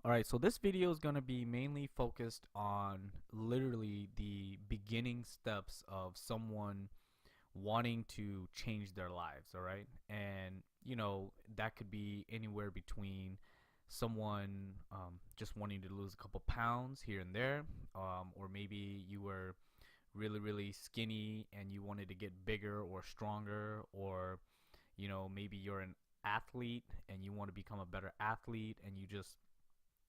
Alright, so this video is going to be mainly focused on literally the beginning steps of someone wanting to change their lives, alright? And, that could be anywhere between someone just wanting to lose a couple pounds here and there, or maybe you were really, really skinny and you wanted to get bigger or stronger, or, maybe you're an athlete and you want to become a better athlete and you just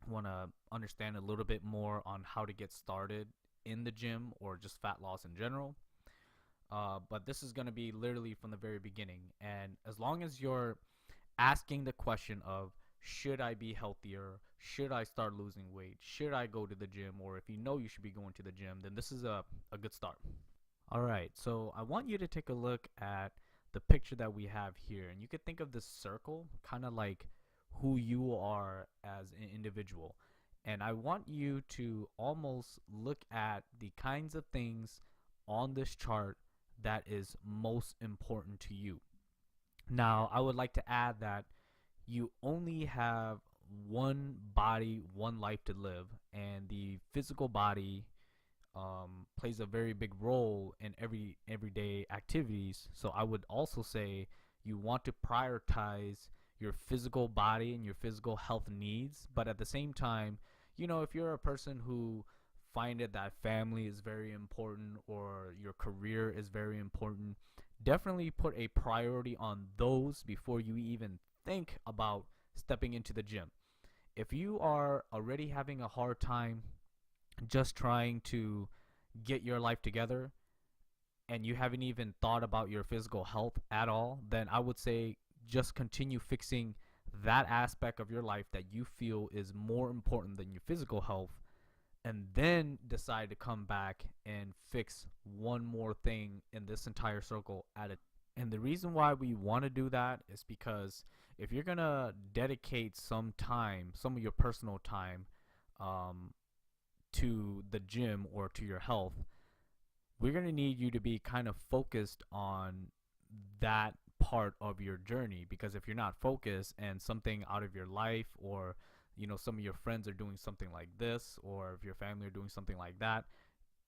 want to understand a little bit more on how to get started in the gym or just fat loss in general. But this is going to be literally from the very beginning. And as long as you're asking the question of, should I be healthier? Should I start losing weight? Should I go to the gym? Or if you know you should be going to the gym, then this is a good start. All right, so I want you to take a look at the picture that we have here. And you could think of this circle kind of like who you are as an individual. And I want you to almost look at the kinds of things on this chart that is most important to you. Now, I would like to add that you only have one body, one life to live, and the physical body plays a very big role in everyday activities. So I would also say you want to prioritize your physical body and your physical health needs, but at the same time, if you're a person who find it that family is very important or your career is very important, definitely put a priority on those before you even think about stepping into the gym. If you are already having a hard time just trying to get your life together and you haven't even thought about your physical health at all, then I would say just continue fixing that aspect of your life that you feel is more important than your physical health, and then decide to come back and fix one more thing in this entire circle at a. And the reason why we want to do that is because if you're going to dedicate some time, some of your personal time, to the gym or to your health, we're going to need you to be kind of focused on that part of your journey. Because if you're not focused and something out of your life, or some of your friends are doing something like this, or if your family are doing something like that,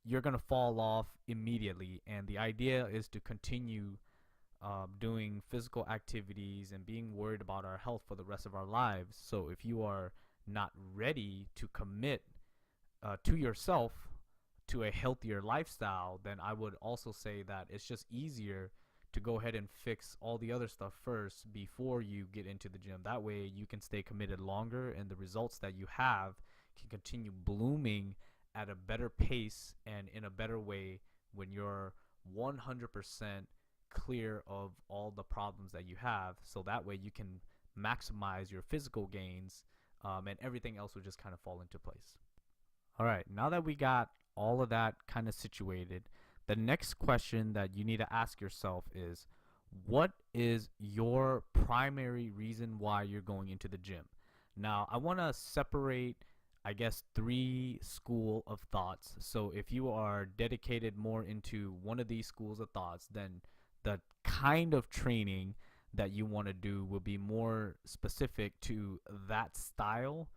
you're going to fall off immediately. And the idea is to continue doing physical activities and being worried about our health for the rest of our lives. So if you are not ready to commit to yourself to a healthier lifestyle, then I would also say that it's just easier to go ahead and fix all the other stuff first before you get into the gym. That way you can stay committed longer and the results that you have can continue blooming at a better pace and in a better way when you're 100% clear of all the problems that you have. So that way you can maximize your physical gains, and everything else will just kind of fall into place. All right, now that we got all of that kind of situated, the next question that you need to ask yourself is, what is your primary reason why you're going into the gym? Now, I want to separate, I guess, three school of thoughts. So if you are dedicated more into one of these schools of thoughts, then the kind of training that you want to do will be more specific to that style,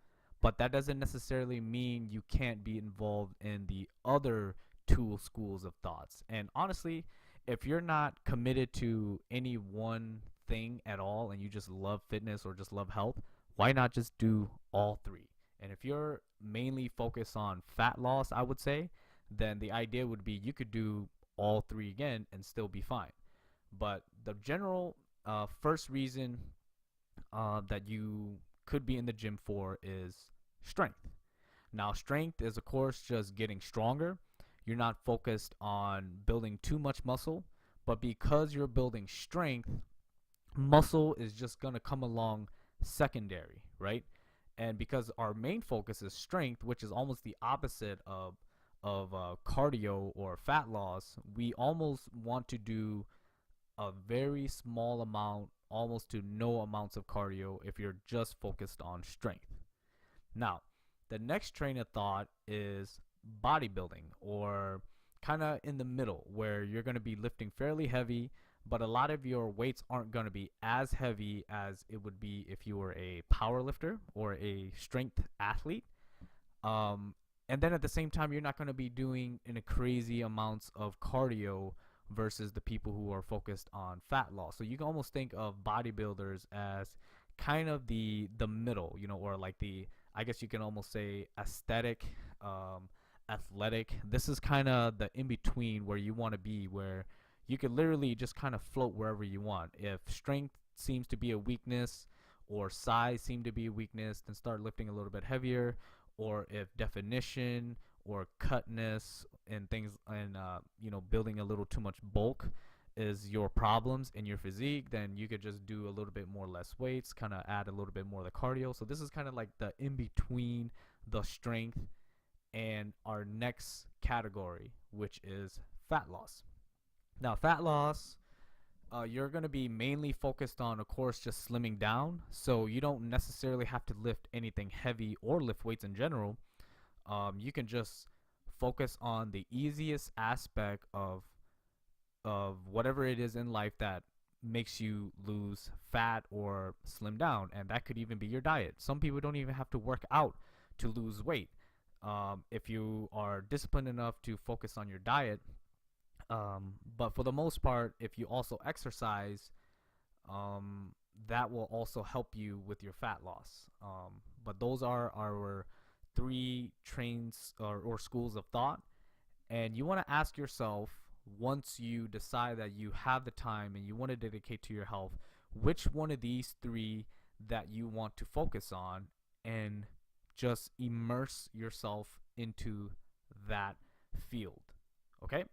but that doesn't necessarily mean you can't be involved in the other two schools of thoughts. And honestly, if you're not committed to any one thing at all and you just love fitness or just love health, why not just do all three? And if you're mainly focused on fat loss, I would say, then the idea would be you could do all three again and still be fine. But the general first reason that you could be in the gym for is strength. Now, strength is, of course, just getting stronger. You're not focused on building too much muscle, but because you're building strength, muscle is just going to come along secondary, right? And because our main focus is strength, which is almost the opposite of cardio or fat loss, we almost want to do a very small amount, almost to no amounts of cardio if you're just focused on strength. Now, the next train of thought is bodybuilding, or kind of in the middle, where you're going to be lifting fairly heavy, but a lot of your weights aren't going to be as heavy as it would be if you were a power lifter or a strength athlete. Um, and then at the same time, you're not going to be doing in a crazy amounts of cardio versus the people who are focused on fat loss. So you can almost think of bodybuilders as kind of the middle, you know, or like the, I guess you can almost say aesthetic, athletic. This is kind of the in between where you want to be, where you could literally just kind of float wherever you want. If strength seems to be a weakness or size seem to be a weakness, then start lifting a little bit heavier. Or if definition or cutness and things and you know, building a little too much bulk is your problems in your physique, then you could just do a little bit more less weights, kind of add a little bit more of the cardio. So this is kind of like the in between the strength and our next category, which is fat loss. Now, fat loss, you're going to be mainly focused on, of course, just slimming down. So you don't necessarily have to lift anything heavy or lift weights in general. You can just focus on the easiest aspect of whatever it is in life that makes you lose fat or slim down, and that could even be your diet. Some people don't even have to work out to lose weight. If you are disciplined enough to focus on your diet, but for the most part, if you also exercise, that will also help you with your fat loss. But those are our three trains or schools of thought. And you want to ask yourself, once you decide that you have the time and you want to dedicate to your health, which one of these three that you want to focus on, and just immerse yourself into that field. Okay?